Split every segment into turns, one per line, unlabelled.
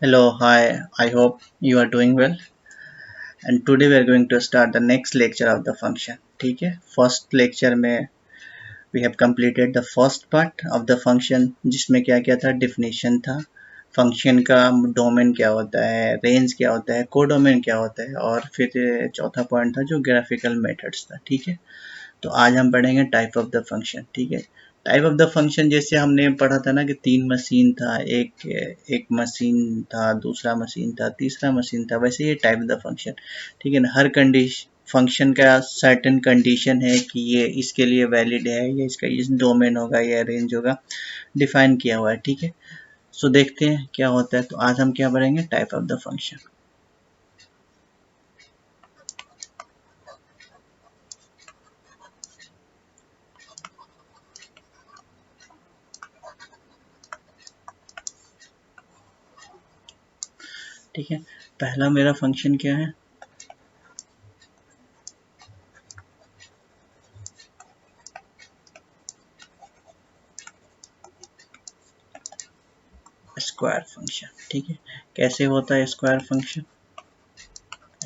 Hello, hi. I hope you are doing well. And today we are going to start the next lecture of the function. ठीक है first lecture में we have completed the first part of the function जिसमें क्या क्या था definition था function का domain क्या होता है रेंज क्या होता है कोडोमेन क्या होता है और फिर चौथा पॉइंट था जो ग्राफिकल मेथड्स था ठीक है। तो आज हम पढ़ेंगे टाइप ऑफ द फंक्शन ठीक है। टाइप ऑफ द फंक्शन जैसे हमने पढ़ा था ना कि तीन मशीन था एक एक मशीन था दूसरा मशीन था तीसरा मशीन था वैसे ये टाइप ऑफ द फंक्शन ठीक है ना। हर कंडीशन फंक्शन का सर्टेन कंडीशन है कि ये इसके लिए वैलिड है या इसका इस डोमेन होगा या रेंज होगा डिफाइन किया हुआ है ठीक है। सो देखते हैं क्या होता है। तो आज हम क्या पढ़ेंगे टाइप ऑफ द फंक्शन ठीक है। पहला मेरा फंक्शन क्या है स्क्वायर फंक्शन ठीक है। कैसे होता है स्क्वायर फंक्शन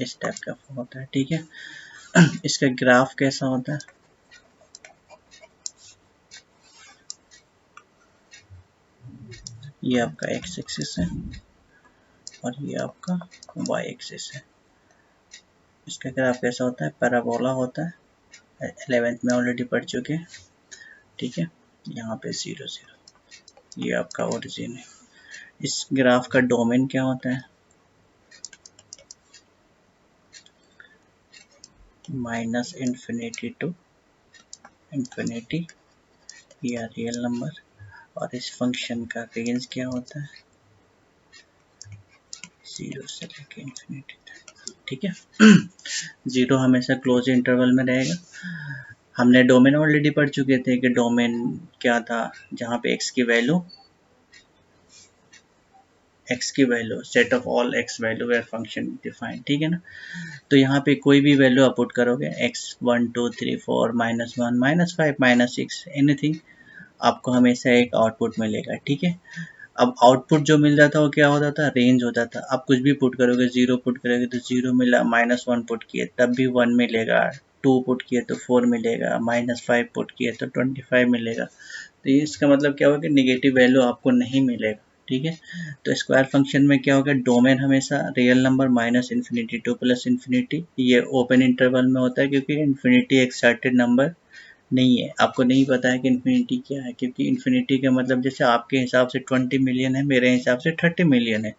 इस टाइप का होता है ठीक है। इसका ग्राफ कैसा होता है ये आपका एक्स एक्सिस है और ये आपका वाई एक्सिस है। इसका ग्राफ कैसा होता है पैराबोला होता है 11th में ऑलरेडी पढ़ चुके हैं ठीक है। यहाँ पे 0 0 ये आपका ओरिजिन है। इस ग्राफ का डोमेन क्या होता है माइनस इन्फिनिटी टू इन्फिनिटी या रियल नंबर और इस फंक्शन का रेंज क्या होता है 0 से लेके इन्फिनिटी तक ठीक है। 0 हमेशा क्लोज इंटरवल में रहेगा। हमने डोमेन ऑलरेडी पढ़ चुके थे कि डोमेन क्या था जहाँ पे x की value set of all x value where function define ठीक है ना। तो यहाँ पे कोई भी वैल्यू आप पुट करोगे x 1 2 3 4 -1 -5 -6 एनीथिंग आपको हमेशा एक आउटपुट मिलेगा ठीक है। अब आउटपुट जो मिल रहा था वो क्या होता था रेंज होता था। आप कुछ भी पुट करोगे 0 पुट करोगे तो 0 मिला -1 पुट किए तब भी 1 मिलेगा 2 पुट किए तो 4 मिलेगा -5 पुट किए तो 25 मिलेगा। तो ये इसका मतलब क्या होगा कि निगेटिव वैल्यू आपको नहीं मिलेगा ठीक है। तो स्क्वायर फंक्शन में क्या होगा डोमेन हमेशा real number minus infinity two plus infinity ये ओपन इंटरवल में होता है क्योंकि इन्फिनिटी एक सर्टेन नंबर नहीं है। आपको नहीं पता है कि इन्फिनिटी क्या है क्योंकि इन्फिनिटी का मतलब जैसे आपके हिसाब से 20 मिलियन है मेरे हिसाब से 30 मिलियन है।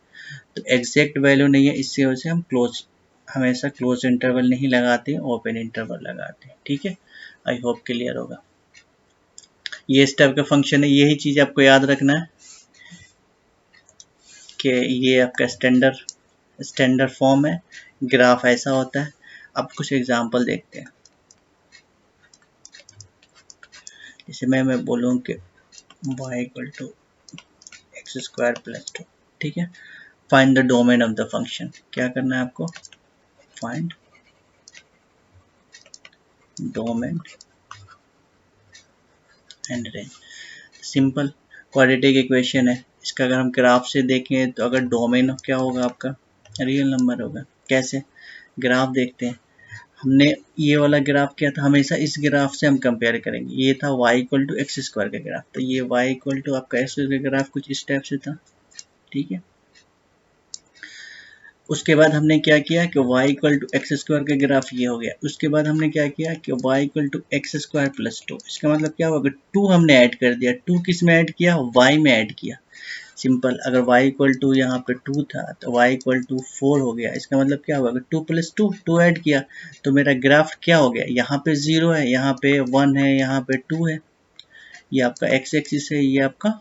तो एग्जैक्ट वैल्यू नहीं है इससे वजह से हम हमेशा क्लोज इंटरवल नहीं लगाते ओपन इंटरवल लगाते हैं ठीक है। आई होप क्लियर होगा। ये इस टाइप का फंक्शन है यही चीज़ आपको याद रखना है कि ये आपका स्टैंडर्ड फॉर्म है। ग्राफ ऐसा होता है। अब कुछ एग्जांपल देखते हैं। जैसे मैं बोलूँ कि y equal to x square plus 2 ठीक है। Find the domain of the function क्या करना है आपको find domain and range. Simple quadratic equation है। इसका अगर हम ग्राफ से देखें तो अगर डोमेन क्या होगा आपका रियल नंबर होगा। कैसे ग्राफ देखते हैं। हमने ये वाला ग्राफ किया था हमेशा इस ग्राफ से हम कंपेयर करेंगे। ये था y equal to x square का ग्राफ तो ये y इक्वल टू आपका एक्स का ग्राफ कुछ इस टाइप से था ठीक है। उसके बाद हमने क्या किया कि y equal to x square का ग्राफ ये हो गया। उसके बाद हमने क्या किया कि y equal to x square plus 2 इसका मतलब क्या होगा 2 हमने ऐड कर दिया। 2 किस में ऐड किया y में ऐड किया। सिंपल अगर y इक्वल टू यहाँ पे 2 था तो y इक्वल टू 4 हो गया। इसका मतलब क्या होगा 2 प्लस 2 2 ऐड किया तो मेरा ग्राफ क्या हो गया यहाँ पे 0 है यहाँ पे 1 है यहाँ पे 2 है। ये आपका x एक्सिस है ये आपका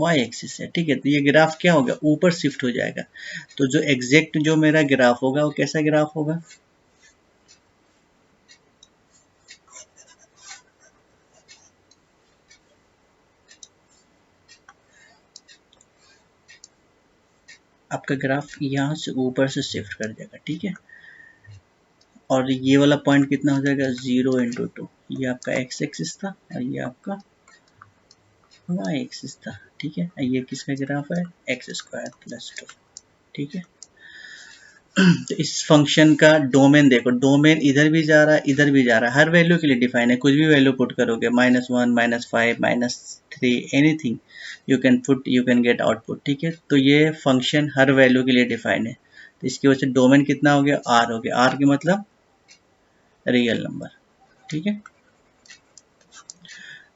y एक्सिस है ठीक है। तो ये ग्राफ क्या होगा ऊपर शिफ्ट हो जाएगा। तो जो एग्जैक्ट जो मेरा ग्राफ होगा वो कैसा ग्राफ होगा आपका ग्राफ यहाँ से ऊपर से शिफ्ट कर जाएगा ठीक है। और ये वाला पॉइंट कितना हो जाएगा 0 × 2 ये आपका x एक्सिस था और ये आपका वाई एक्सिस था, ठीक है। ये किसका ग्राफ है, एक्स स्क्वायर प्लस 2, ठीक है। तो इस फंक्शन का डोमेन देखो, डोमेन इधर भी जा रहा है इधर भी जा रहा है, हर वैल्यू के लिए डिफाइन है, कुछ भी वैल्यू पुट करोगे -1 -5 -3 anything you can put, you can get output, ठीक है। तो ये फंक्शन हर वैल्यू के लिए डिफाइन है, तो इसकी वजह से डोमेन कितना हो गया, आर हो गया, आर के मतलब रियल नंबर, ठीक है।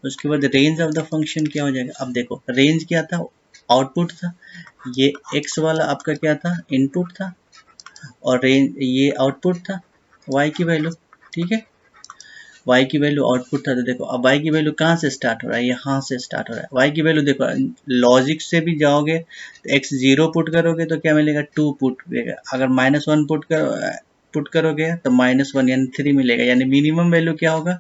उसके बाद रेंज ऑफ द फंक्शन क्या हो जाएगा, अब देखो रेंज क्या था, आउटपुट था, ये एक्स वाला आपका क्या था, इनपुट था, और रेंज ये आउटपुट था y की वैल्यू, ठीक है। y की वैल्यू आउटपुट था, तो देखो अब y की वैल्यू कहाँ से स्टार्ट हो रहा है, यहाँ से स्टार्ट हो रहा है। y की वैल्यू देखो, लॉजिक से भी जाओगे तो x 0 पुट करोगे तो क्या मिलेगा, 2 पुट मिलेगा, अगर -1 पुट करोगे तो -1 यानी 3 मिलेगा, यानी मिनिमम वैल्यू क्या होगा,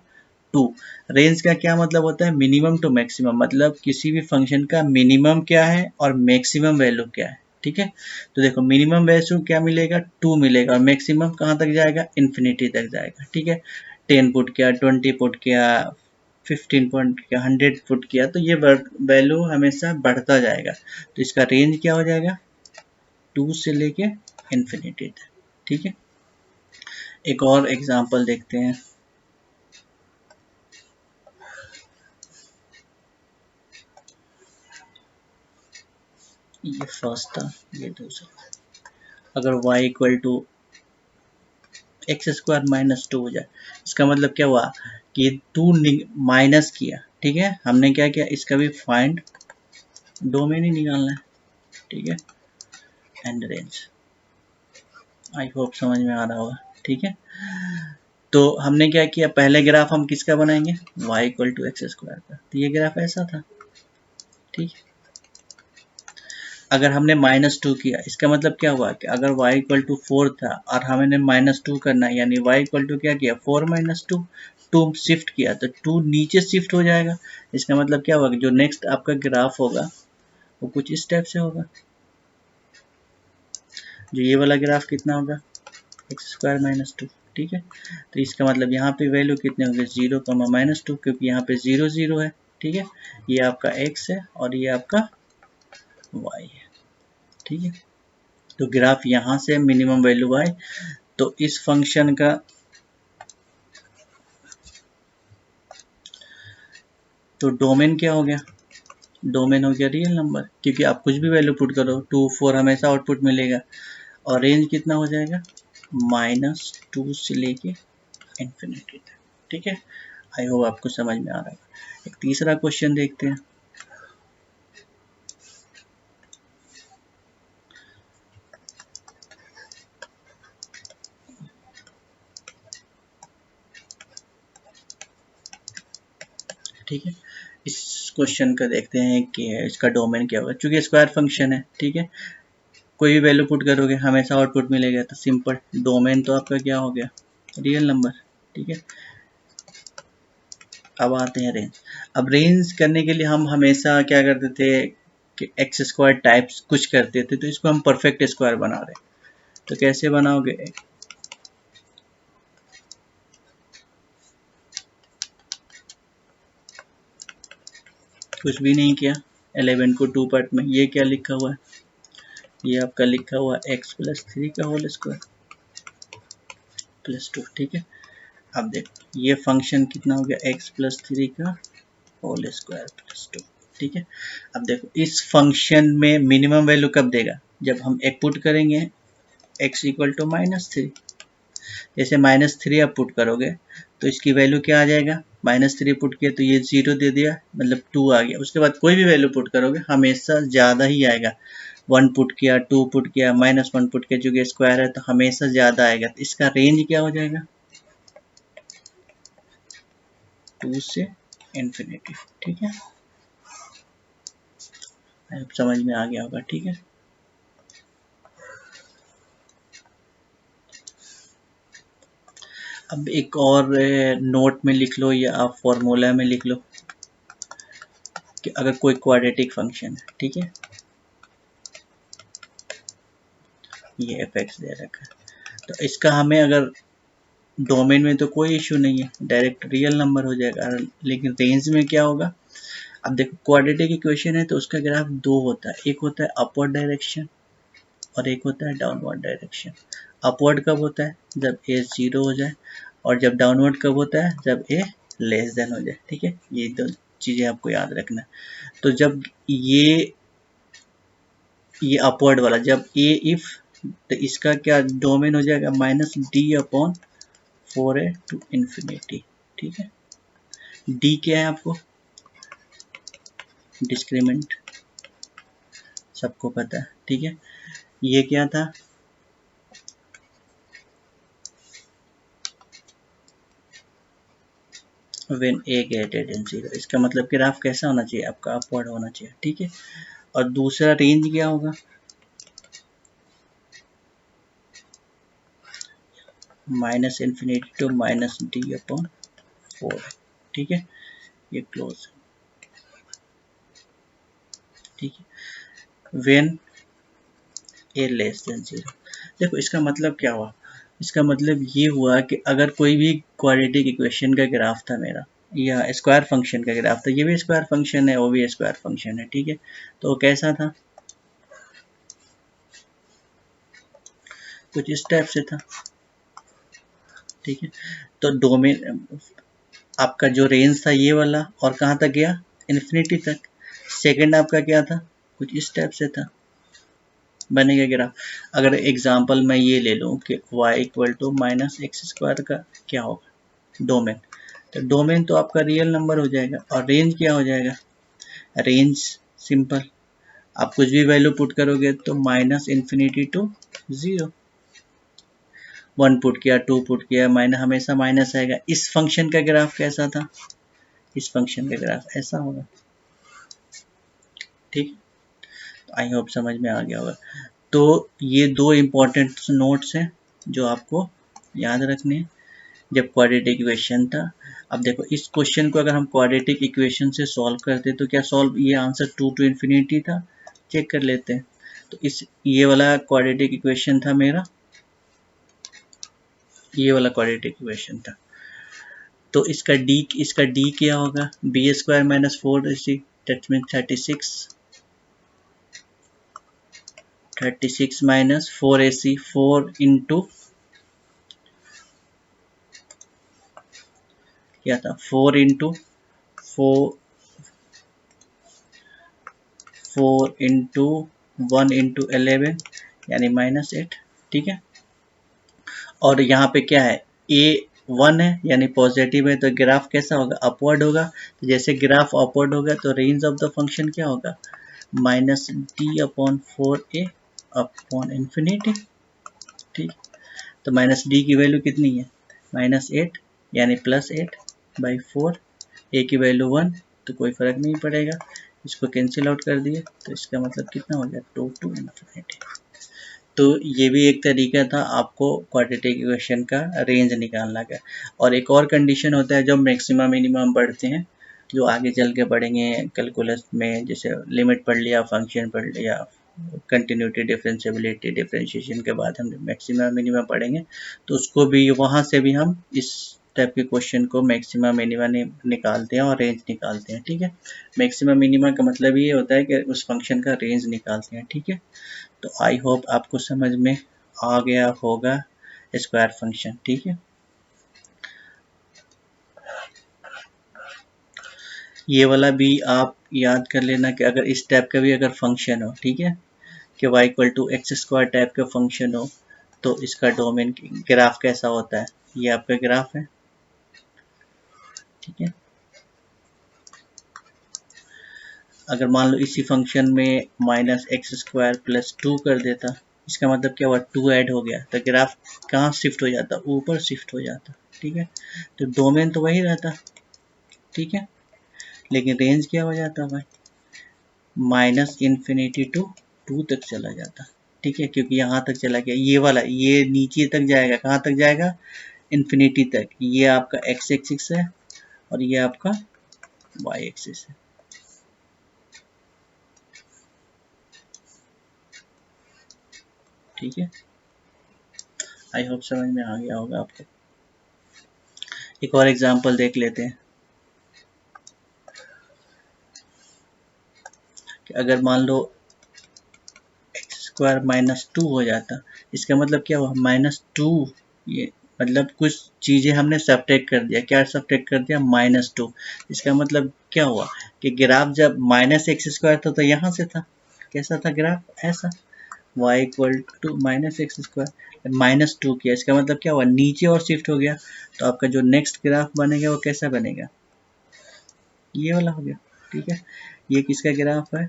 2। रेंज का क्या मतलब होता है, मिनिमम टू मैक्सिमम, मतलब किसी भी फंक्शन का मिनिमम क्या है और मैक्सिमम वैल्यू क्या है, ठीक है। तो देखो मिनिमम वैल्यू क्या मिलेगा, 2 मिलेगा, और मैक्सिमम कहाँ तक जाएगा, इन्फिनिटी तक जाएगा, ठीक है। 10 पुट किया, 20 पुट किया, 15 पुट किया, 100 पुट किया, तो ये वैल्यू हमेशा बढ़ता जाएगा, तो इसका रेंज क्या हो जाएगा, 2 से लेके इन्फिनिटी तक, ठीक है। एक और एग्जांपल देखते हैं। ये फर्स्ट था, ये दूसरा। अगर y equal to x square -2 हो जाए, इसका मतलब क्या हुआ कि 2 माइनस किया, ठीक है। हमने क्या किया, इसका भी फाइंड डोमेन ही निकालना है, ठीक है, एंड रेंज। आई होप समझ में आ रहा होगा, ठीक है। तो हमने क्या किया, पहले ग्राफ हम किसका बनाएंगे, y equal to x square का, तो ये ग्राफ ऐसा था, ठीक है। अगर हमने -2 किया, इसका मतलब क्या हुआ कि अगर y इक्वल टू 4 था और हमने -2 करना है, यानी y इक्वल टू क्या किया, 4 -2, 2 शिफ्ट किया तो 2 नीचे शिफ्ट हो जाएगा। इसका मतलब क्या होगा कि जो नेक्स्ट आपका ग्राफ होगा वो कुछ इस टाइप से होगा, जो ये वाला ग्राफ कितना होगा, एक्स स्क्वायर -2, ठीक है। तो इसका मतलब यहाँ पे वैल्यू कितने होंगे, 0, -2, क्योंकि यहाँ पे 0 0 है, ठीक है। ये आपका x है और ये आपका y है, ठीक है। तो ग्राफ यहाँ से मिनिमम वैल्यू y, तो इस फंक्शन का तो डोमेन क्या हो गया, डोमेन हो गया रियल नंबर, क्योंकि आप कुछ भी वैल्यू पुट करो 2 4 हमेशा आउटपुट मिलेगा, और रेंज कितना हो जाएगा, -2 से लेके इन्फिनिटी तक, ठीक है। आई होप आपको समझ में आ रहा है। एक तीसरा क्वेश्चन देखते हैं। ठीक है, इस क्वेश्चन का देखते हैं कि इसका डोमेन क्या होगा, चूंकि स्क्वायर फंक्शन है, ठीक है। कोई भी वैल्यू पुट करोगे हमेशा आउटपुट मिलेगा, तो सिंपल डोमेन तो आपका क्या हो गया, रियल नंबर, ठीक है। अब आते हैं रेंज। अब रेंज करने के लिए हम हमेशा क्या करते थे कि एक्स स्क्वायर टाइप्स कुछ करते थे, तो इसको हम परफेक्ट स्क्वायर बना रहे हैं। तो कैसे बनाओगे, कुछ भी नहीं किया, 11 को 2 पार्ट में, ये क्या लिखा हुआ है, ये आपका लिखा हुआ है x+3 का होल स्क्वायर +2, ठीक है। अब देखो ये फंक्शन कितना हो गया, x+3 का होल स्क्वायर +2, ठीक है। अब देखो इस फंक्शन में मिनिमम वैल्यू कब देगा, जब हम एक पुट करेंगे x इक्वल टू -3, जैसे -3 आप पुट करोगे तो इसकी वैल्यू क्या आ जाएगा, -3 पुट किया तो ये 0 दे दिया, मतलब 2 आ गया। उसके बाद कोई भी वैल्यू पुट करोगे हमेशा ज़्यादा ही आएगा, 1 पुट किया, 2 पुट किया, -1 पुट किया, जो कि स्क्वायर है तो हमेशा ज़्यादा आएगा। तो इसका रेंज क्या हो जाएगा, 2 से इन्फिनिटी, ठीक है। अब समझ में आ गया होगा, ठीक है। अब एक और नोट में लिख लो या आप फॉर्मूला में लिख लो कि अगर कोई क्वाड्रेटिक फंक्शन है, ठीक है, ये एफ दे रखा है, तो इसका हमें अगर डोमेन में तो कोई इशू नहीं है, डायरेक्ट रियल नंबर हो जाएगा, लेकिन रेंज में क्या होगा, अब देखो क्वाड्रेटिक इक्वेशन है तो उसका ग्राफ दो होता है, एक होता है अपवर्ड डायरेक्शन और एक होता है डाउनवर्ड डायरेक्शन। अपवर्ड कब होता है? जब ए 0 हो जाए, और जब डाउनवर्ड कब होता है? जब ए लेस देन हो जाए। ठीक है, ये दो चीज़ें आपको याद रखना है। तो जब ये अपवर्ड वाला जब ए इफ, तो इसका क्या डोमेन हो जाएगा? -d/4a to infinity. ठीक है, डी क्या है आपको? डिस्क्रीमेंट, सबको पता है। ठीक है, ये क्या था? व्हेन ए ग्रेटर देन 0, इसका मतलब ग्राफ कैसा होना चाहिए आपका? अपवर्ड होना चाहिए। ठीक है, और दूसरा रेंज क्या होगा? -∞ टू -d/4। ठीक है, ये क्लोज। ठीक है, व्हेन ए लेस देन 0। देखो इसका मतलब क्या हुआ? इसका मतलब ये हुआ कि अगर कोई भी क्वाड्रेटिक इक्वेशन का ग्राफ था मेरा, या स्क्वायर फंक्शन का ग्राफ था, ये भी स्क्वायर फंक्शन है, वो भी स्क्वायर फंक्शन है। ठीक है, तो वो कैसा था? कुछ इस टाइप से था। ठीक है, तो डोमेन आपका जो रेंज था ये वाला, और कहाँ तक गया? इन्फिनिटी तक। सेकंड आपका क्या था? कुछ इस टाइप से था, बनेगा ग्राफ। अगर एग्जांपल मैं ये ले लूँ कि y इक्वल टू -x² का क्या होगा? डोमेन। तो डोमेन तो आपका रियल नंबर हो जाएगा, और रेंज क्या हो जाएगा? रेंज सिंपल, आप कुछ भी वैल्यू पुट करोगे तो -∞ टू 0। 1 पुट किया, 2 पुट किया, हमेशा माइनस आएगा। इस फंक्शन का ग्राफ कैसा था? इस फंक्शन का ग्राफ ऐसा होगा। ठीक, आई होप समझ में आ गया होगा। तो ये दो इम्पोर्टेंट नोट्स हैं जो आपको याद रखने हैं जब क्वाड्रेटिक इक्वेशन था। अब देखो इस क्वेश्चन को अगर हम क्वाड्रेटिक इक्वेशन से सॉल्व करते तो क्या सॉल्व, ये आंसर 2 टू इन्फिनिटी था, चेक कर लेते हैं। तो इस ये वाला क्वाड्रेटिक इक्वेशन था मेरा, ये वाला क्वाड्रेटिक इक्वेशन था। तो इसका डी क्या होगा? b² - 4ac, that mean 36 minus 4ac, 4 into क्या था? 4 इंटू 4 इंटू 1 इंटू 11 यानी -8। ठीक है, और यहाँ पे क्या है? ए 1 है यानी पॉजिटिव है, तो ग्राफ कैसा होगा? अपवर्ड होगा। तो जैसे ग्राफ अपवर्ड होगा तो रेंज ऑफ द फंक्शन क्या होगा? -d/4a upon infinity. ठीक, तो -d की वैल्यू कितनी है? -8 यानी +8/4। ए की वैल्यू 1, तो कोई फर्क नहीं पड़ेगा, इसको कैंसिल आउट कर दिए, तो इसका मतलब कितना हो गया? 2 टू इन्फिनिटी। तो ये भी एक तरीका था आपको क्वाड्रेटिक इक्वेशन का रेंज निकालना का। और एक और कंडीशन होता है जब मैक्सिमम मिनिमम बढ़ते हैं, जो आगे चल के पढ़ेंगे कैलकुलस में, जैसे लिमिट पढ़ लिया, फंक्शन पढ़ लिया, कंटिन्यूटी, डिफरेंशिएबिलिटी, डिफरेंशिएशन के बाद हम मैक्सिमम मिनिमम पढ़ेंगे, तो उसको भी वहाँ से भी हम इस टाइप के क्वेश्चन को मैक्सिमम मिनिमम निकालते हैं और रेंज निकालते हैं। ठीक है, मैक्सिमम मिनिमम का मतलब ये होता है कि उस फंक्शन का रेंज निकालते हैं। ठीक है, तो आई होप आपको समझ में आ गया होगा स्क्वायर फंक्शन। ठीक है, ये वाला भी आप याद कर लेना कि अगर इस टाइप का भी अगर फंक्शन हो, ठीक है, कि y equal to x² type का फंक्शन हो, तो इसका डोमेन ग्राफ कैसा होता है? ये आपका ग्राफ है। ठीक है, अगर मान लो इसी फंक्शन में -x² + 2 कर देता, इसका मतलब क्या हुआ? 2 ऐड हो गया, तो ग्राफ कहाँ शिफ्ट हो जाता? ऊपर शिफ्ट हो जाता। ठीक है, तो डोमेन तो वही रहता। ठीक है, लेकिन रेंज क्या हो जाता भाई? -∞ टू 2 तक चला जाता। ठीक है, क्योंकि यहाँ तक चला गया, ये वाला ये नीचे तक जाएगा, कहाँ तक जाएगा? इन्फिनिटी तक। ये आपका x एक्सिस है और ये आपका y एक्सिस है। ठीक है, आई होप समझ में आ गया होगा आपको। एक और एग्जांपल देख लेते हैं। अगर मान लो एक्स स्क्वायर माइनस टू हो जाता, इसका मतलब क्या हुआ, माइनस टू, ये मतलब कुछ चीज़ें हमने सब्ट्रैक्ट कर दिया, क्या सब्ट्रैक्ट कर दिया, माइनस टू। इसका मतलब क्या हुआ कि ग्राफ जब माइनस एक्स स्क्वायर था तो यहाँ से था, कैसा था ग्राफ, ऐसा, y equal to minus x square, minus two किया, इसका मतलब क्या हुआ, नीचे और शिफ्ट हो गया। तो आपका जो नेक्स्ट ग्राफ बनेगा वो कैसा बनेगा, ये वाला हो गया। ठीक है, ये किसका ग्राफ है,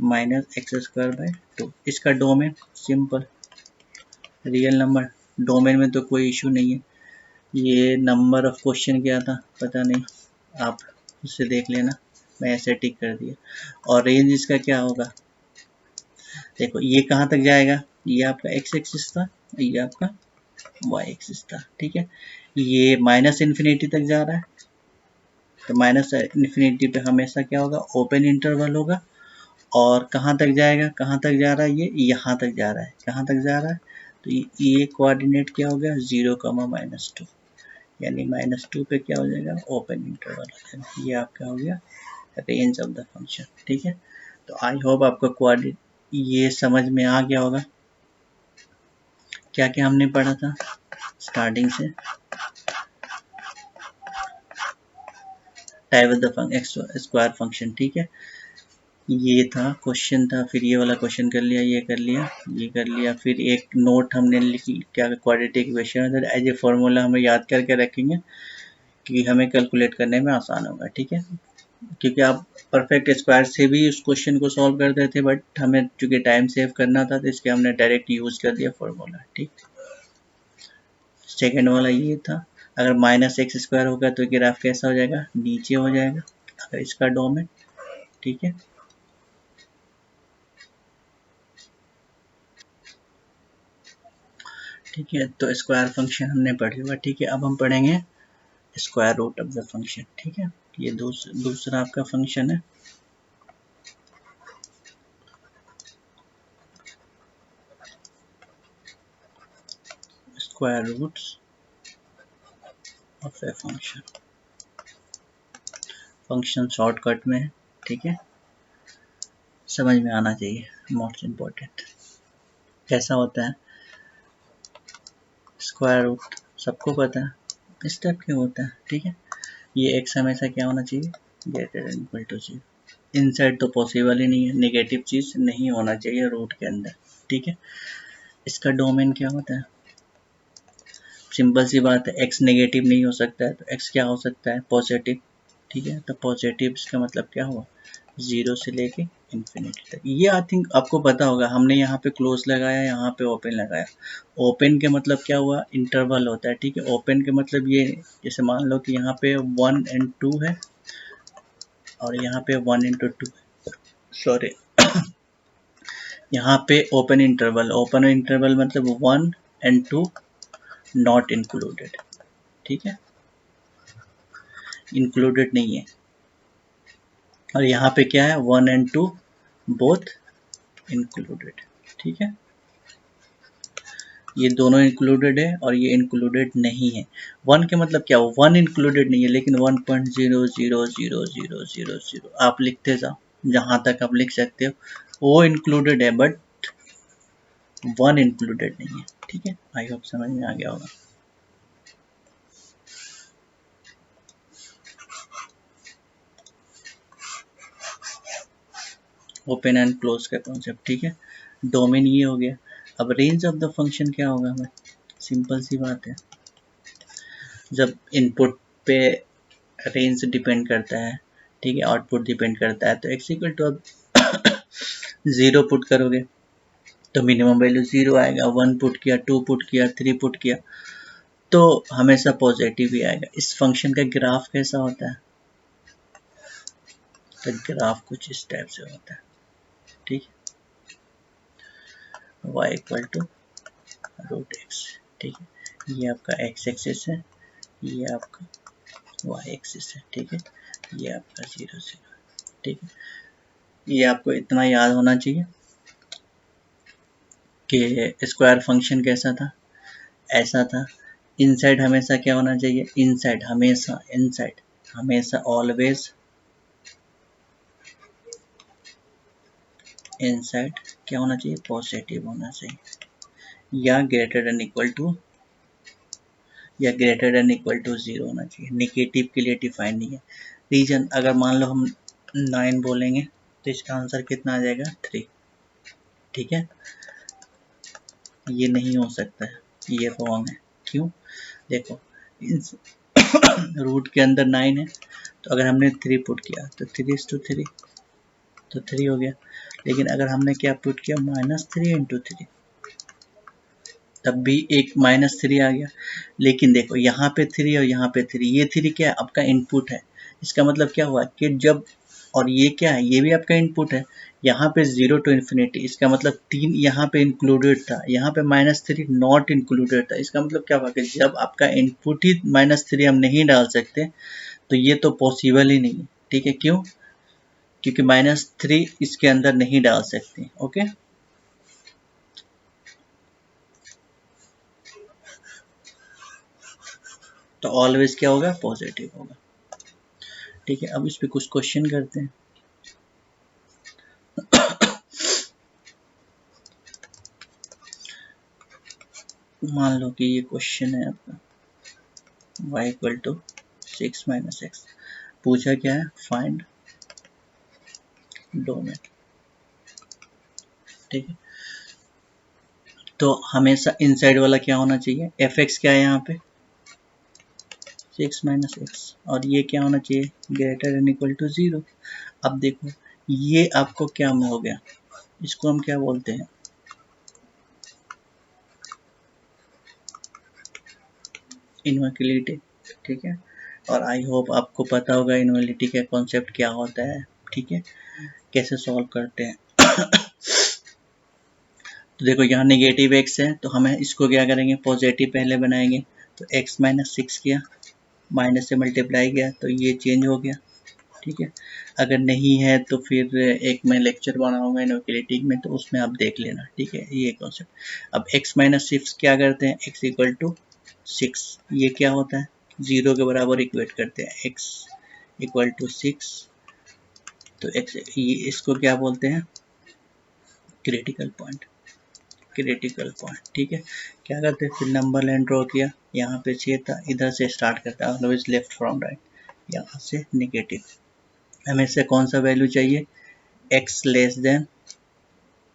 minus x square by two. इसका domain simple real number, domain में तो कोई इशू नहीं है। ये नंबर ऑफ क्वेश्चन क्या था पता नहीं, आप उससे देख लेना, मैं ऐसे टिक कर दिया। और रेंज इसका क्या होगा, देखो ये कहाँ तक जाएगा, ये आपका एक्स एक्सिस था, ये आपका वाई एक्सिस था। ठीक है, ये माइनस इन्फिनिटी तक जा रहा है, तो माइनस इन्फिनिटी पे हमेशा क्या होगा, ओपन इंटरवल होगा। और कहाँ तक जाएगा, कहाँ तक जा रहा है, ये यहाँ तक जा रहा है, कहाँ तक जा रहा है, तो ये कोऑर्डिनेट क्या हो गया, 0, -2, यानी -2 पे क्या हो जाएगा, ओपन इंटरवल हो जाएगा। ये आपका हो गया रेंज ऑफ द फंक्शन। ठीक है, तो आई होप आपको कोऑर्डिनेट ये समझ में आ गया होगा, क्या क्या हमने पढ़ा था स्टार्टिंग से। Type of the x square function, ठीक है, ये था क्वेश्चन था, फिर ये वाला क्वेश्चन कर लिया, ये कर लिया, ये कर लिया, फिर एक नोट हमने लिख क्या, quadratic equation as a formula हमें याद करके रखेंगे कि हमें कैलकुलेट करने में आसान होगा। ठीक है, क्योंकि आप परफेक्ट स्क्वायर से भी उस क्वेश्चन को सॉल्व करते थे, बट हमें चूंकि टाइम सेव करना था तो इसके हमने डायरेक्ट यूज कर दिया फॉर्मूला। ठीक, सेकेंड वाला ये था, अगर माइनस एक्स स्क्वायर होगा तो ग्राफ कैसा हो जाएगा, नीचे हो जाएगा, अगर इसका डोमेन। ठीक है, ठीक है, तो स्क्वायर फंक्शन हमने पढ़ लिया। ठीक है, अब हम पढ़ेंगे square root of the function. ठीक है, ये दूसरा आपका फंक्शन है, square roots of a function. Function shortcut में है, ठीक है, समझ में आना चाहिए, मोस्ट इम्पोर्टेंट। कैसा होता है स्क्वायर रूट, सबको पता है, इस टाइप के होता है। ठीक है, ये एक्स हमेशा क्या होना चाहिए, greater than equal to 0। Inside तो पॉसिबल ही नहीं है, नेगेटिव चीज़ नहीं होना चाहिए रूट के अंदर। ठीक है, इसका डोमेन क्या होता है, सिंपल सी बात है, एक्स नेगेटिव नहीं हो सकता है, तो एक्स क्या हो सकता है, पॉजिटिव। ठीक है, तो पॉजिटिव इसका मतलब क्या हुआ, 0 से लेके इन्फिनिटी तक। ये आई थिंक आपको पता होगा, हमने यहाँ पे क्लोज लगाया, यहाँ पे ओपन लगाया। ओपन के मतलब क्या हुआ, इंटरवल होता है। ठीक है, ओपन के मतलब ये, जैसे मान लो कि यहाँ पे 1 और 2 है, और यहाँ पे 1 और 2, सॉरी यहाँ पे ओपन इंटरवल मतलब 1 और 2 नॉट इंक्लूडेड। ठीक है, इंक्लूडेड नहीं है। और यहाँ पे क्या है, 1 और 2 बोथ इंक्लूडेड। ठीक है, ये दोनों इंक्लूडेड है और ये इंक्लूडेड नहीं है। 1 के मतलब क्या हो, 1 इंक्लूडेड नहीं है, लेकिन 1.0000000 आप लिखते जाओ जहाँ तक आप लिख सकते हो, वो इंक्लूडेड है, बट 1 इंक्लूडेड नहीं है। ठीक है, आई होप समझ में आ गया होगा। ओपन एंड क्लोज का कॉन्सेप्ट। ठीक है, डोमेन ये हो गया। अब रेंज ऑफ द फंक्शन क्या होगा हमें, सिंपल सी बात है, जब इनपुट पे रेंज डिपेंड करता है, ठीक है, आउटपुट डिपेंड करता है, तो एक्स इक्वल टू अब 0 पुट करोगे तो मिनिमम वैल्यू 0 आएगा, 1 पुट किया, 2 पुट किया, 3 पुट किया तो हमेशा पॉजिटिव ही आएगा। इस फंक्शन का ग्राफ कैसा होता है, तो ग्राफ कुछ इस टाइप से होता है। ठीक है, y equal to root x. ठीक है, ये आपका एक्स एक्सिस है, ये आपका वाई एक्सिस है। ठीक है, ये आपका 0 0। ठीक है, ये आपको इतना याद होना चाहिए कि स्क्वायर फंक्शन कैसा था, ऐसा था। इनसाइड हमेशा क्या होना चाहिए, इनसाइड हमेशा, इनसाइड हमेशा ऑलवेज इनसाइड क्या होना चाहिए, पॉजिटिव होना चाहिए या greater than equal to zero होना चाहिए। निगेटिव के लिए डिफाइन नहीं है। रीजन अगर मान लो हम 9 बोलेंगे तो इसका आंसर कितना आ जाएगा, 3। ठीक है, ये नहीं हो सकता है, ये रॉन्ग है। क्यों, देखो रूट के अंदर 9 है, तो अगर हमने 3 पुट किया तो 3:3 तो 3 हो गया। लेकिन अगर हमने क्या पुट किया, -3 × 3 तब भी एक -3 आ गया। लेकिन देखो यहाँ पे 3 और यहाँ पे 3, ये 3 क्या है, आपका इनपुट है। इसका मतलब क्या हुआ कि जब, और ये क्या है, ये भी आपका इनपुट है। यहाँ पे 0 to ∞, इसका मतलब 3 यहाँ पे इंक्लूडेड था, यहाँ पे -3 नॉट इंक्लूडेड था। इसका मतलब क्या हुआ कि जब आपका इनपुट ही -3 हम नहीं डाल सकते तो ये तो पॉसिबल ही नहीं है। ठीक है, क्यों, क्योंकि -3 इसके अंदर नहीं डाल सकते। ओके, तो ऑलवेज क्या होगा, पॉजिटिव होगा। ठीक है, अब इस पे कुछ क्वेश्चन करते हैं। मान लो कि ये क्वेश्चन है आपका y = 6 - x, पूछा क्या है, फाइंड डोमेन। ठीक है, तो हमेशा इनसाइड वाला क्या होना चाहिए, fx क्या है यहाँ पे 6 - x, और ये क्या होना चाहिए, ग्रेटर देन इक्वल टू 0। अब देखो ये आपको क्या हो गया, इसको हम क्या बोलते हैं, इनइक्वालिटी। ठीक है, और आई होप आपको पता होगा इनइक्वालिटी का कॉन्सेप्ट क्या होता है। ठीक है, कैसे सॉल्व करते हैं। तो देखो यहाँ नेगेटिव x है, तो हमें इसको क्या करेंगे, पॉजिटिव पहले बनाएंगे। तो x - 6 किया, माइनस से मल्टीप्लाई किया, तो ये चेंज हो गया। ठीक है, अगर नहीं है तो फिर एक मैं लेक्चर बनाऊंगा इनइक्वालिटी में, तो उसमें आप देख लेना। ठीक है, ये कॉन्सेप्ट। अब x - 6 क्या करते हैं, x = 6, ये क्या होता है, 0 के बराबर इक्वेट करते हैं, x = 6। तो x ये इसको क्या बोलते हैं, क्रिटिकल पॉइंट, क्रिटिकल पॉइंट। ठीक है, क्या करते हैं, फिर नंबर लाइन ड्रॉ किया, यहाँ पे 6 था, इधर से स्टार्ट करता है, ऑलवेज लेफ्ट फ्रॉम राइट, यहाँ से निगेटिव। हमें से कौन सा वैल्यू चाहिए, x <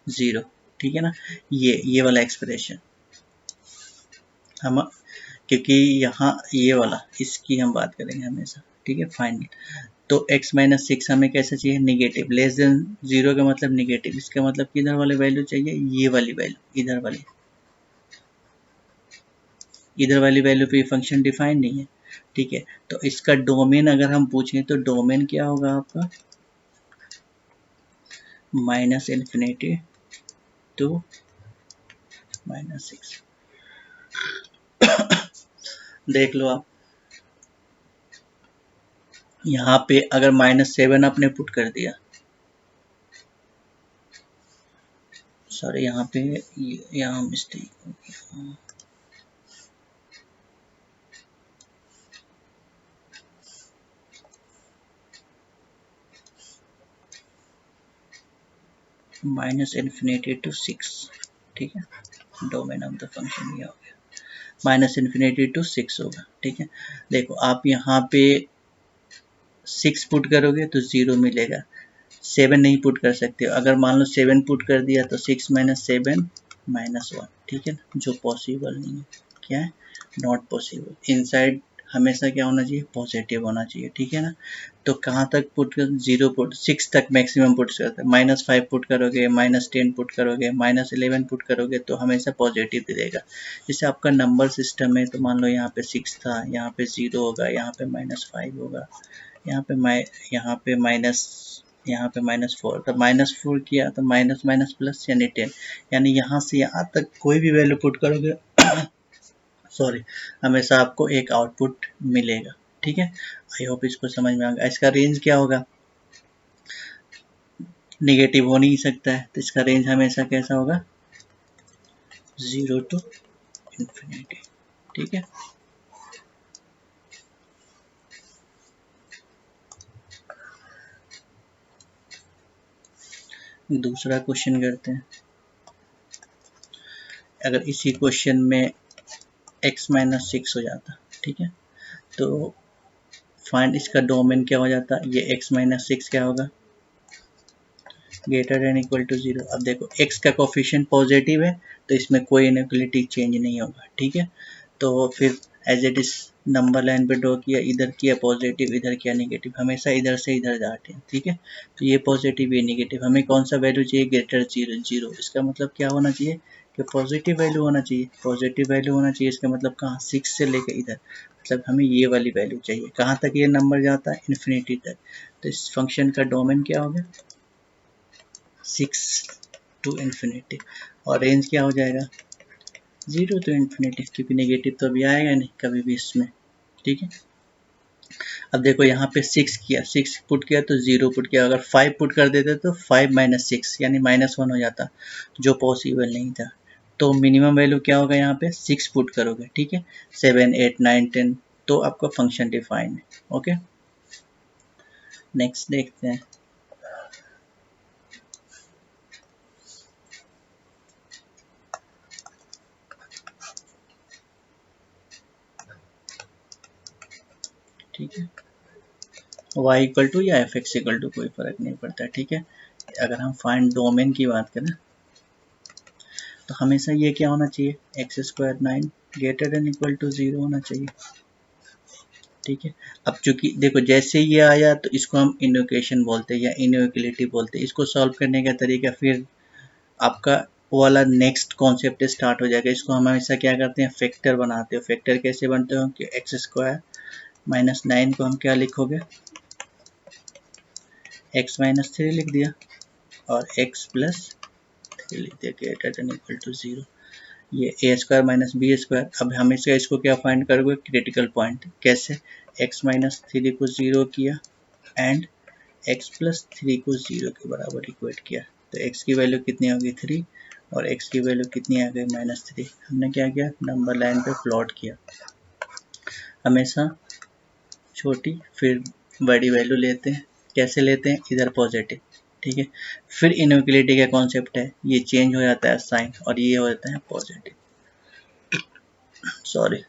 0। ठीक है ना, ये वाला एक्सप्रेशन हम, क्योंकि यहाँ ये वाला, इसकी हम बात करेंगे हमेशा। ठीक है, फाइनल। तो x - 6 हमें कैसे चाहिए, निगेटिव, < 0 का मतलब निगेटिव, इसका मतलब किधर वाली वैल्यू चाहिए, ये वाली वैल्यू, इधर वाली वैल्यू पे फंक्शन डिफाइन नहीं है। ठीक है, तो इसका डोमेन अगर हम पूछें तो डोमेन क्या होगा आपका, -∞ to -6। देख लो आप, यहाँ पे अगर -7 आपने पुट कर दिया, सॉरी यहाँ पे यहाँ मिस्टेक हो गया, -∞ to 6। ठीक है, डोमेन ऑफ द फंक्शन ये हो गया, -∞ to 6 होगा। ठीक है, देखो आप यहाँ पे 6 पुट करोगे तो 0 मिलेगा, 7 नहीं पुट कर सकते हो। अगर मान लो 7 पुट कर दिया तो 6 - 7 -1। ठीक है ना, जो पॉसिबल नहीं है, क्या है, नॉट पॉसिबल। इनसाइड हमेशा क्या होना चाहिए, पॉजिटिव होना चाहिए। ठीक है ना, तो कहाँ तक पुट कर, 0 पुट, 6 तक मैक्सिमम पुट करते हैं। -5 पुट करोगे, -10 पुट करोगे, -11 पुट करोगे तो हमेशा पॉजिटिव ही देगा। जैसे आपका नंबर सिस्टम है, तो मान लो यहाँ पे 6 था, यहाँ पे 0 होगा, यहाँ पे -5 होगा, यहाँ पे यहाँ पे -4, तो -4 किया तो माइनस माइनस प्लस यानी 10, यानी यहाँ से यहाँ तक कोई भी वैल्यू पुट करोगे सॉरी, हमेशा आपको एक आउटपुट मिलेगा। ठीक है, आई होप इसको समझ में आ गया। इसका रेंज क्या होगा, नेगेटिव हो नहीं सकता है, तो इसका रेंज हमेशा कैसा होगा, 0 to ∞। ठीक है, दूसरा क्वेश्चन करते हैं। अगर इसी क्वेश्चन में x माइनस 6 हो जाता, ठीक है, तो फाइंड इसका डोमेन क्या हो जाता, ये x माइनस 6 क्या होगा, ग्रेटर देन इक्वल टू 0। अब देखो x का कोफिशिएंट पॉजिटिव है तो इसमें कोई इनइक्वालिटी चेंज नहीं होगा, ठीक है। तो फिर as it is number line पे ड्रॉ किया, इधर किया पॉजिटिव, इधर किया नेगेटिव, हमेशा इधर से इधर जाते हैं, ठीक है। तो ये पॉजिटिव, ये नेगेटिव, हमें कौन सा वैल्यू चाहिए, ग्रेटर 0 0। इसका मतलब क्या होना चाहिए कि पॉजिटिव वैल्यू होना चाहिए, पॉजिटिव वैल्यू होना चाहिए। इसका मतलब कहाँ, 6 से लेकर इधर, मतलब हमें ये वाली वैल्यू चाहिए। कहाँ तक ये नंबर जाता है, इन्फिनिटी तक। तो इस फंक्शन का डोमेन क्या हो गया, 6 टू इन्फिनिटी, और रेंज क्या हो जाएगा, 0 टू इन्फिनिटी, क्योंकि नेगेटिव तो अभी आएगा नहीं कभी भी इसमें, ठीक है। अब देखो यहाँ पे 6 किया, 6 पुट किया तो 0 पुट किया, अगर 5 पुट कर देते तो 5 माइनस 6 यानी -1 हो जाता, जो पॉसिबल नहीं था। तो मिनिमम वैल्यू क्या होगा, यहाँ पे 6 पुट करोगे, ठीक है, 7 8 9 10, तो आपका फंक्शन डिफाइन है। ओके, नेक्स्ट देखते हैं। ठीक है, y इक्वल टू या एफ एक्स इक्वल टू कोई फर्क नहीं पड़ता, ठीक है। अगर हम फाइंड डोमेन की बात करें तो हमेशा ये क्या होना चाहिए, x square 9 greater than equal to 0 होना चाहिए, ठीक है। अब चूंकि देखो जैसे ये आया तो इसको हम इनोकेशन बोलते हैं या इनइक्वालिटी बोलते हैं। इसको सॉल्व करने का तरीका फिर आपका वो वाला नेक्स्ट कॉन्सेप्ट स्टार्ट हो जाएगा। इसको हम हमेशा क्या करते हैं, फैक्टर बनाते हो। फैक्टर कैसे बनते हो कि एक्स स्क्वायर माइनस 9 को हम क्या लिखोगे, एक्स माइनस 3 लिख दिया, और एक्स प्लस 3 लिख दिया, ग्रेटर देन इक्वल टू 0। ये a square minus b square. अब हमेशा इसको क्या फाइंड करोगे, क्रिटिकल पॉइंट। कैसे, एक्स माइनस 3 को 0 किया एंड एक्स प्लस 3 को 0 के बराबर इक्वेट किया, तो एक्स की वैल्यू कितनी होगी 3, और एक्स की वैल्यू कितनी आ गई -3। हमने क्या किया, नंबर लाइन पे प्लॉट किया, हमेशा छोटी फिर बड़ी वैल्यू लेते हैं। कैसे लेते हैं, इधर पॉजिटिव, ठीक है। फिर इनइक्वालिटी का कॉन्सेप्ट है, ये चेंज हो जाता है साइन और ये हो जाता है पॉजिटिव, सॉरी,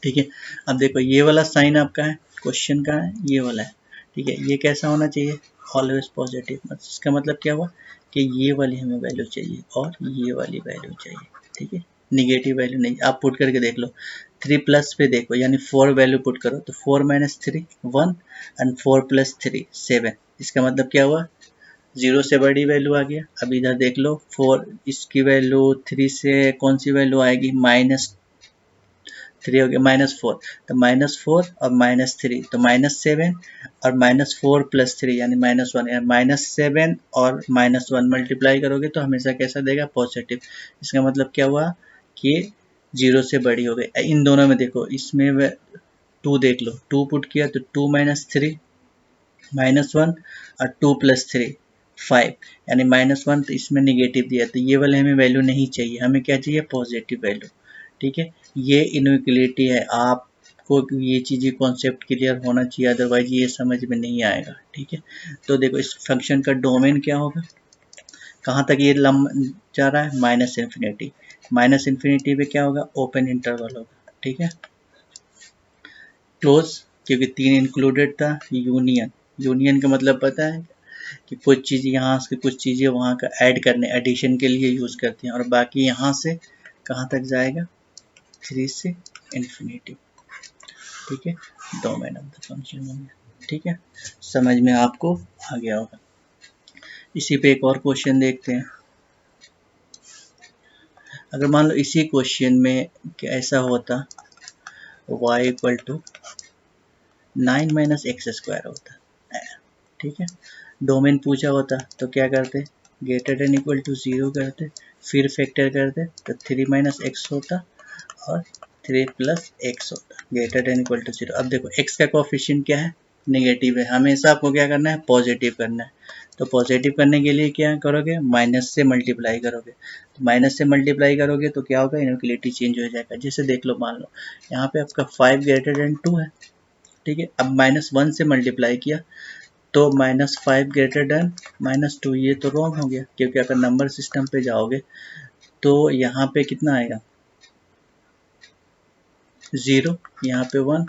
ठीक है। अब देखो ये वाला साइन आपका है, क्वेश्चन का है, ये वाला है, ठीक है। ये कैसा होना चाहिए, ऑलवेज पॉजिटिव। इसका मतलब क्या हुआ कि ये वाली हमें वैल्यू चाहिए और ये वाली वैल्यू चाहिए, ठीक है। निगेटिव वैल्यू नहीं। आप पुट करके देख लो, 3 प्लस पे देखो, यानी 4 वैल्यू पुट करो तो 4 माइनस 3 1 एंड 4 प्लस 3 7। इसका मतलब क्या हुआ, 0 से बड़ी वैल्यू आ गया। अब इधर देख लो 4, इसकी वैल्यू 3 से कौन सी वैल्यू आएगी, -3 हो गया, -4, तो -4 और -3 तो -7, और -4 प्लस 3 यानी -1, यानी -7 और -1 मल्टीप्लाई करोगे तो हमेशा कैसा देगा, पॉजिटिव। इसका मतलब क्या हुआ कि 0 से बड़ी हो गई। इन दोनों में देखो, इसमें 2 देख लो, 2 पुट किया तो 2 माइनस 3 -1 और 2 प्लस 3 5, यानी -1, तो इसमें निगेटिव दिया, तो ये वाले हमें वैल्यू नहीं चाहिए, हमें क्या चाहिए, पॉजिटिव वैल्यू, ठीक है। ये इनइक्वालिटी है, आपको ये चीज़ें कॉन्सेप्ट क्लियर होना चाहिए, अदरवाइज ये समझ में नहीं आएगा, ठीक है। तो देखो इस फंक्शन का डोमेन क्या होगा, कहाँ तक ये लम जा रहा है, माइनस इन्फिनिटी। माइनस इन्फिनिटी पे क्या होगा, ओपन इंटरवल होगा, ठीक है। क्लोज, क्योंकि 3 इंक्लूडेड था। यूनियन, यूनियन का मतलब पता है कि कुछ चीज़ यहाँ से कुछ चीज़ें वहाँ का ऐड करने, एडिशन के लिए यूज़ करते हैं, और बाकी यहाँ से कहाँ तक जाएगा, 3 से इन्फिनिटी, ठीक है। डोमेन ऑफ द फंक्शन हो गया, ठीक है। समझ में आपको आ गया होगा। इसी पे एक और क्वेश्चन देखते हैं। अगर मान लो इसी क्वेश्चन में ऐसा होता, y equal to 9 minus x square होता, ठीक है। डोमेन पूछा होता तो क्या करते, ग्रेटर देन इक्वल टू 0 करते, फिर फैक्टर करते तो 3 माइनस एक्स होता और 3 प्लस एक्स होता, ग्रेटर देन इक्वल टू 0। अब देखो x का कोफिशिएंट क्या है, नेगेटिव है, हमेशा आपको क्या करना है, पॉजिटिव करना है। तो पॉजिटिव करने के लिए क्या करोगे, माइनस से मल्टीप्लाई करोगे, तो माइनस से मल्टीप्लाई करोगे तो क्या होगा, इनइक्वालिटी चेंज हो जाएगा। जैसे देख लो, मान लो यहाँ पे आपका 5 ग्रेटर देन 2 है, ठीक है। अब -1 से मल्टीप्लाई किया तो -5 ग्रेटर देन -2, ये तो रॉन्ग हो गया, क्योंकि अगर नंबर सिस्टम पे जाओगे तो यहाँ पे कितना आएगा 0, यहाँ पे 1,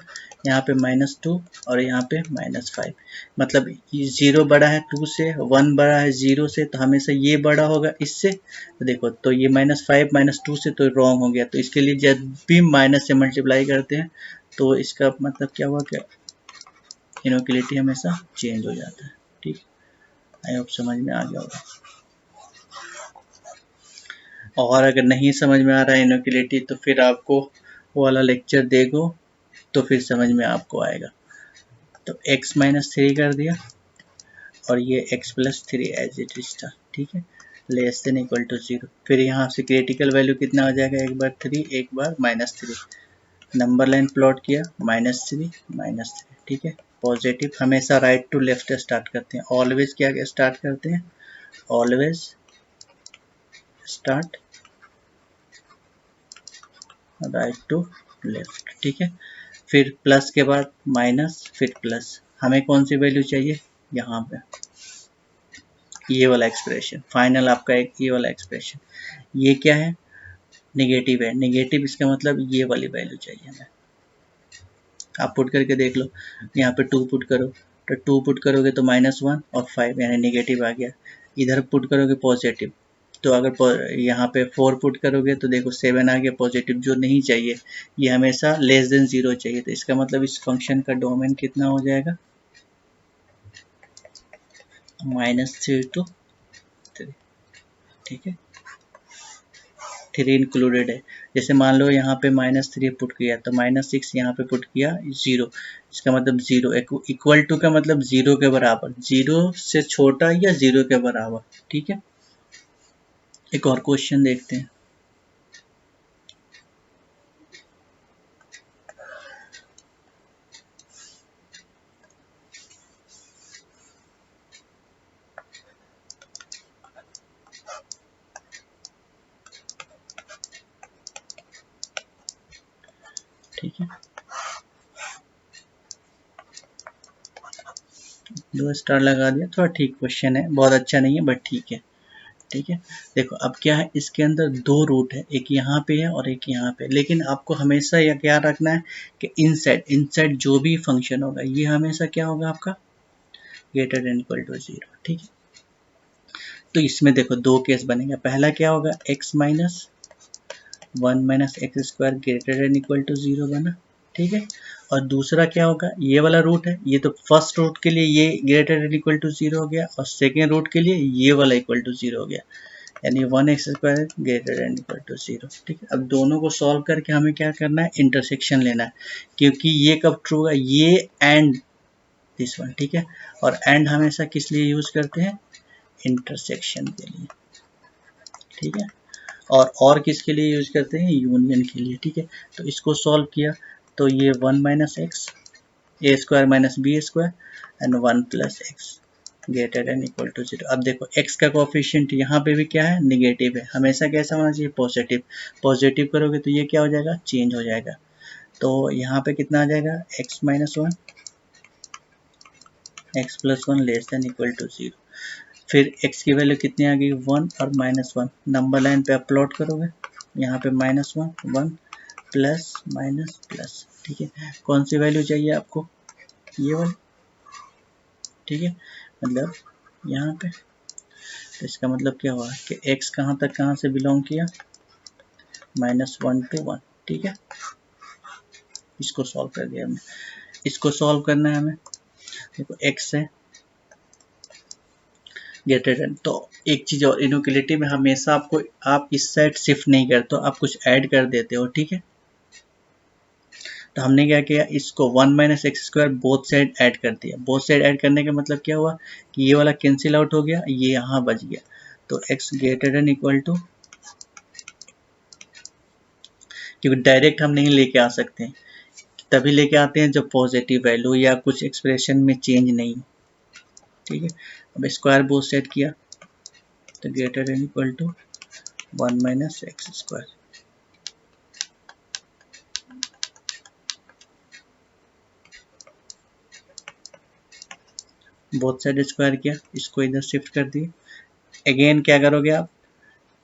यहाँ पे -2 और यहाँ पे -5। मतलब 0 बड़ा है 2 से, 1 बड़ा है 0 से, तो हमेशा ये बड़ा होगा इससे। तो देखो, तो ये -5 -2 से तो रॉन्ग हो गया। तो इसके लिए जब भी माइनस से मल्टीप्लाई करते हैं तो इसका मतलब क्या हुआ, कि इनइक्वालिटी हमेशा चेंज हो जाता है। ठीक, आई होप समझ में आ गया होगा। और अगर नहीं समझ में आ रहा है इनइक्वालिटी, तो फिर आपको वो वाला लेक्चर देखो, तो फिर समझ में आपको आएगा। तो x -3 कर दिया और ये x +3 एज इट इज था। ठीक है, लेस देन इक्वल टू 0। फिर यहाँ से क्रिटिकल वैल्यू कितना हो जाएगा, एक बार 3, एक बार -3। नंबर लाइन प्लॉट किया, -3 -3। ठीक है, पॉजिटिव हमेशा राइट टू लेफ्ट स्टार्ट करते हैं। ऑलवेज क्या स्टार्ट करते हैं, always start right to left. ठीक है, फिर प्लस के बाद माइनस, फिर प्लस। हमें कौन सी वैल्यू चाहिए, यहाँ पे ये वाला एक्सप्रेशन फाइनल आपका, एक ये वाला एक्सप्रेशन। ये क्या है, निगेटिव है। निगेटिव इसका मतलब ये वाली वैल्यू चाहिए हमें। आप पुट करके देख लो, यहाँ पे 2 पुट करो, तो 2 पुट करोगे तो -1 और 5 यानी निगेटिव आ गया। इधर पुट करोगे पॉजिटिव, तो अगर यहाँ पे 4 पुट करोगे तो देखो 7 आ गया पॉजिटिव, जो नहीं चाहिए। ये हमेशा लेस देन 0 चाहिए। तो इसका मतलब इस फंक्शन का डोमेन कितना हो जाएगा, -3 to 3। ठीक है, 3 इंक्लूडेड है। जैसे मान लो यहाँ पे -3 पुट किया, तो -6 यहाँ पे पुट किया 0। इसका मतलब 0 इक्वल टू का मतलब 0 के बराबर, 0 से छोटा या 0 के बराबर। ठीक है, एक और क्वेश्चन देखते हैं। ठीक है, 2 स्टार लगा दिया। थोड़ा ठीक क्वेश्चन है, बहुत अच्छा नहीं है बट ठीक है। ठीक है, देखो अब क्या है, इसके अंदर 2 रूट है, एक यहाँ पे है और एक यहाँ पे। लेकिन आपको हमेशा यह क्या रखना है कि इनसाइड जो भी फंक्शन होगा ये हमेशा क्या होगा आपका, ग्रेटर देन इक्वल टू 0। ठीक है, तो इसमें देखो 2 केस बनेगा। पहला क्या होगा, x-1 - x square greater than equal to 0 बना। ठीक है, और दूसरा क्या होगा, ये वाला रूट है, ये तो फर्स्ट रूट के लिए ये ग्रेटर देन इक्वल टू 0 हो गया, और सेकेंड रूट के लिए ये वाला इक्वल टू 0 हो गया, यानी 1x square greater than equal to 0। ठीक है, अब दोनों को सॉल्व करके हमें क्या करना है, इंटरसेक्शन लेना है। क्योंकि ये कब ट्रू होगा, ये एंड दिस वन। ठीक है, और एंड हमेशा किस लिए यूज करते हैं, इंटरसेक्शन के लिए। ठीक है, और किसके लिए यूज करते हैं, यूनियन के लिए। ठीक है, तो इसको सॉल्व किया तो ये 1 - x a square - b square and 1 + x greater than equal to 0। अब देखो x का कोफिशिएंट यहाँ पे भी क्या है, निगेटिव है। हमेशा कैसा होना चाहिए, पॉजिटिव। पॉजिटिव करोगे तो ये क्या हो जाएगा, चेंज हो जाएगा। तो यहाँ पे कितना आ जाएगा, x - 1 x + 1 less than equal to 0। फिर x की वैल्यू कितनी आ गई, 1 और -1। नंबर लाइन पे आप प्लॉट करोगे, यहाँ पे -1 1 प्लस माइनस प्लस। ठीक है, कौन सी वैल्यू चाहिए आपको, ये वाली। ठीक है, मतलब यहाँ पे, तो इसका मतलब क्या हुआ कि x कहाँ तक कहाँ से बिलोंग किया, -1 to 1। ठीक है, इसको सॉल्व कर दिया हमने। इसको सॉल्व करना है हमें। देखो x है ग्रेटर देन, तो एक चीज और, इनइक्वालिटी में हमेशा आपको, आप इस साइड शिफ्ट नहीं करते हो, आप कुछ ऐड कर देते हो। ठीक है, तो हमने क्या किया, इसको 1 - x square both side add कर दिया। बोथ साइड ऐड करने का मतलब क्या हुआ कि ये वाला कैंसिल आउट हो गया, ये यहाँ बच गया। तो x greater than equal to, क्योंकि डायरेक्ट हम नहीं लेके आ सकते, तभी लेके आते हैं जब पॉजिटिव वैल्यू या कुछ एक्सप्रेशन में चेंज नहीं। ठीक है, अब स्क्वायर बोथ साइड किया तो greater than equal to 1 - x square. Both side square किया, इसको इधर शिफ्ट कर दिए। अगेन क्या करोगे आप,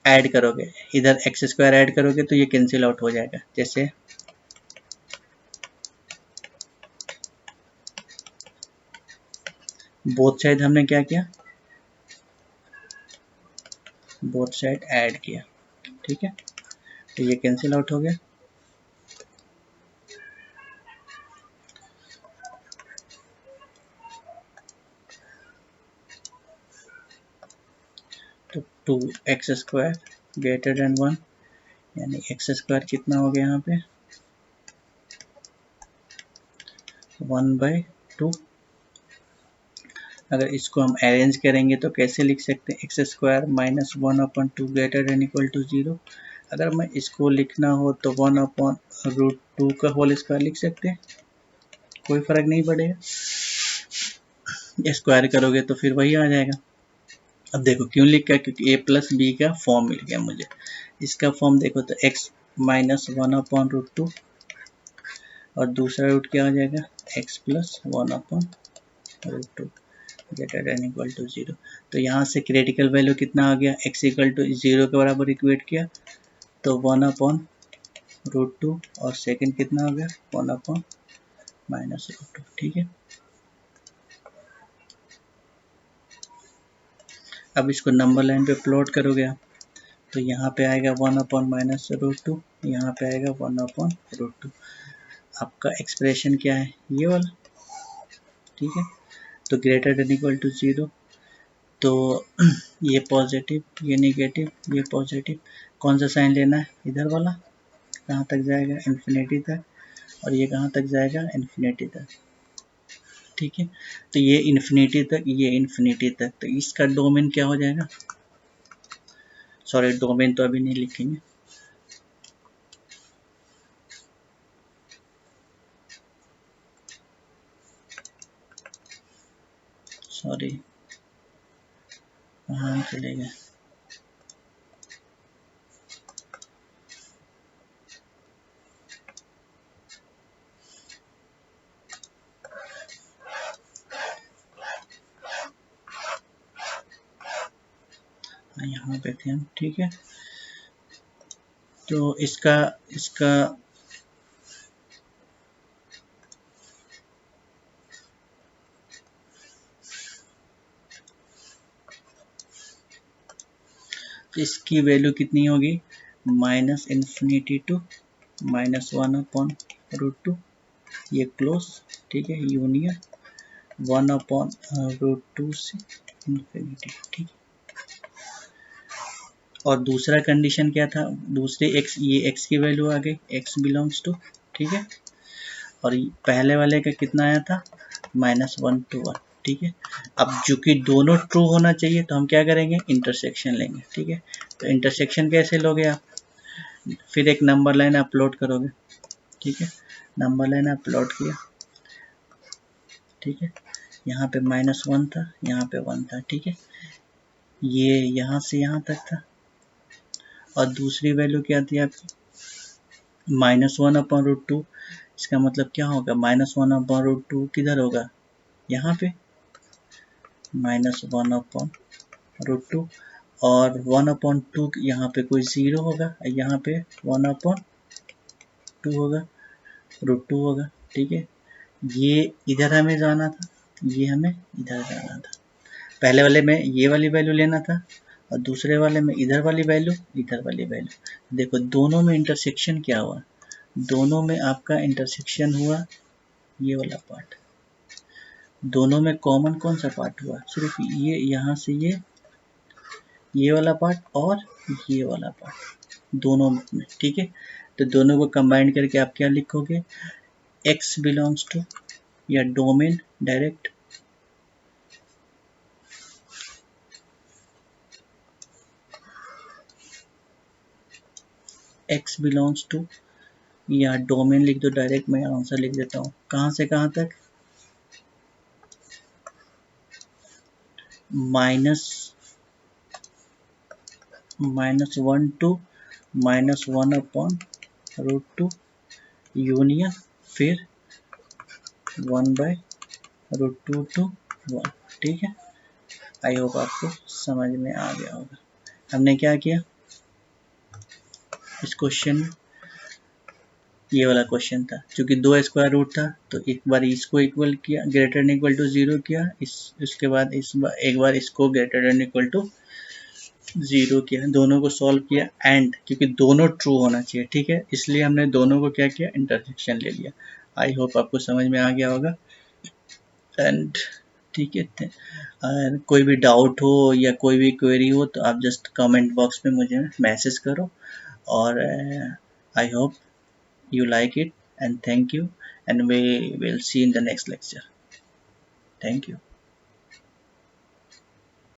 ऐड करोगे, इधर एक्स स्क्वायर ऐड करोगे तो ये कैंसिल आउट हो जाएगा। जैसे बोथ साइड हमने क्या किया, बोथ साइड ऐड किया, ठीक है, तो ये कैंसिल आउट हो गया। तो 2x² ग्रेटर देन 1, यानी एक्स स्क्वायर कितना हो गया यहाँ पे 1/2। अगर इसको हम अरेंज करेंगे तो कैसे लिख सकते हैं, x² minus 1/2 greater than equal to 0। अगर मैं इसको लिखना हो तो 1/√2 का होल स्क्वायर लिख सकते हैं, कोई फर्क नहीं पड़ेगा, स्क्वायर करोगे तो फिर वही आ जाएगा। अब देखो क्यों लिखा, क्योंकि a प्लस बी का फॉर्म मिल गया मुझे। इसका फॉर्म देखो तो x माइनस 1/√2 और दूसरा रूट क्या आ जाएगा x plus 1/√2 greater than equal to 0। तो यहाँ से क्रिटिकल वैल्यू कितना आ गया, x इक्वल टू 0 के बराबर इक्वेट किया तो 1/√2 और सेकंड कितना हो गया 1/√2, ठीक है। अब इसको नंबर लाइन पे प्लॉट करोगे आप तो यहाँ पे आएगा 1/√2, यहाँ पे आएगा 1/√2। आपका एक्सप्रेशन क्या है, ये वाला, ठीक है। तो ग्रेटर देन इक्वल टू 0, तो ये पॉजिटिव, ये नेगेटिव, ये पॉजिटिव, कौन सा साइन लेना है, इधर वाला, कहाँ तक जाएगा इन्फिनिटी तक, और ये कहाँ तक जाएगा इन्फिनिटी तक, ठीक है। तो ये इन्फिनिटी तक, ये इन्फिनिटी तक, तो इसका डोमेन क्या हो जाएगा, सॉरी डोमेन तो अभी नहीं लिखेंगे, सॉरी कहाँ चले गए, यहाँ पे थे हम, ठीक है। तो इसका इसका इसकी वैल्यू कितनी होगी, माइनस इन्फिनिटी टू माइनस 1/√2, ये क्लोज, ठीक है, यूनियन 1/√2 से इन्फिनिटी, ठीक। और दूसरा कंडीशन क्या था, दूसरे x, ये x की वैल्यू आ गई, x बिलोंग्स टू, ठीक है। और पहले वाले का कितना आया था, -1 to 1, ठीक है। अब चूंकि दोनों ट्रू होना चाहिए तो हम क्या करेंगे, इंटरसेक्शन लेंगे, ठीक है। तो इंटरसेक्शन कैसे लोगे आप, फिर एक नंबर लाइन अपलोड करोगे, ठीक है, नंबर लाइन अपलोड किया, ठीक है। यहाँ पे -1 था, यहाँ पे 1 था, ठीक है, ये यहाँ से यहाँ तक था। और दूसरी वैल्यू क्या थी आपकी, -1/√2, इसका मतलब क्या होगा, -1/√2 किधर होगा, यहाँ पे -1/√2, और 1/2 यहाँ पे कोई 0 होगा, यहाँ पे 1/2 होगा, √2 होगा, ठीक है। ये इधर हमें जाना था, ये हमें इधर जाना था, पहले वाले में ये वाली वैल्यू लेना था और दूसरे वाले में इधर वाली वैल्यू, इधर वाली वैल्यू। देखो दोनों में इंटरसेक्शन क्या हुआ, दोनों में आपका इंटरसेक्शन हुआ ये वाला पार्ट, दोनों में कॉमन कौन सा पार्ट हुआ, सिर्फ ये यहाँ से ये वाला पार्ट और ये वाला पार्ट, दोनों में, ठीक है। तो दोनों को कंबाइन करके आप क्या लिखोगे, x बिलोंग्स टू, या domain direct x belongs to, या डोमेन लिख दो डायरेक्ट, मैं आंसर लिख देता हूँ, कहाँ से कहाँ तक, -1 to -1/√2 यूनियन फिर 1/√2 to 1, ठीक है, आई होप आपको समझ में आ गया होगा। हमने क्या किया, इस क्वेश्चन, ये वाला क्वेश्चन था, क्योंकि दो स्क्वायर रूट था तो एक बार इसको इक्वल किया, ग्रेटर देन इक्वल टू 0 किया, इसके बाद एक बार इसको ग्रेटर देन इक्वल टू 0 किया, दोनों को सॉल्व किया, एंड क्योंकि दोनों ट्रू होना चाहिए, ठीक है, इसलिए हमने दोनों को क्या किया, इंटरसेक्शन ले लिया। आई होप आपको समझ में आ गया होगा। एंड ठीक है, अगर कोई भी डाउट हो या कोई भी क्वेरी हो तो आप जस्ट कमेंट बॉक्स में मुझे मैसेज करो, और I hope you like it, and thank you, and we will see in the next lecture. Thank you.